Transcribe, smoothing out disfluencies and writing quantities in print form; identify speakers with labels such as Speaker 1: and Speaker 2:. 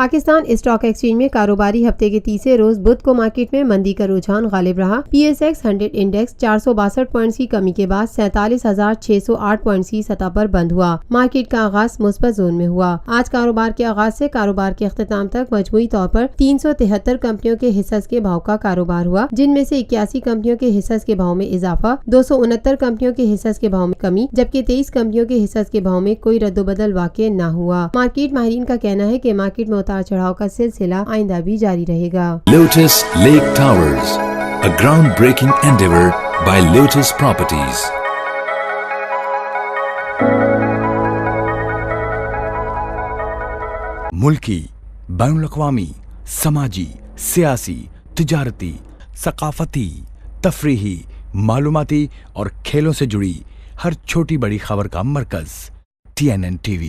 Speaker 1: Pakistan stock exchange میں کاروباری ہفتے کے تیسرے روز بدھ کو مارکیٹ میں مندی کا رجحان غالب رہا۔ PSX 100 انڈیکس 462 پوائنٹس کی کمی کے بعد 47,608 پوائنٹس کی سطح پر بند ہوا۔ مارکیٹ کا آغاز مثبت زون میں ہوا۔ آج کاروبار کے آغاز سے کاروبار کے اختتام تک مجموعی طور پر 373 کمپنیوں کے حصص کے بھاؤ کا کاروبار ہوا، جن میں سے 81 کمپنیوں کے حصص کے بھاؤ میں اضافہ، 269 کمپنیوں کے حصص کے بھاؤ میں کمی، جبکہ 23 کمپنیوں کے حصص کے بھاؤ میں کوئی رد و بدل واقع نہ ہوا۔ مارکیٹ ماہرین کا کہنا ہے کہ مارکیٹ میں اتار چڑھاؤ کا سلسلہ آئندہ بھی جاری رہے گا۔
Speaker 2: Lotus Lake Towers, a groundbreaking endeavor by Lotus Properties. ملکی، بین الاقوامی، سماجی، سیاسی، تجارتی، ثقافتی، تفریحی، معلوماتی اور کھیلوں سے جڑی ہر چھوٹی بڑی خبر کا مرکز TNN TV۔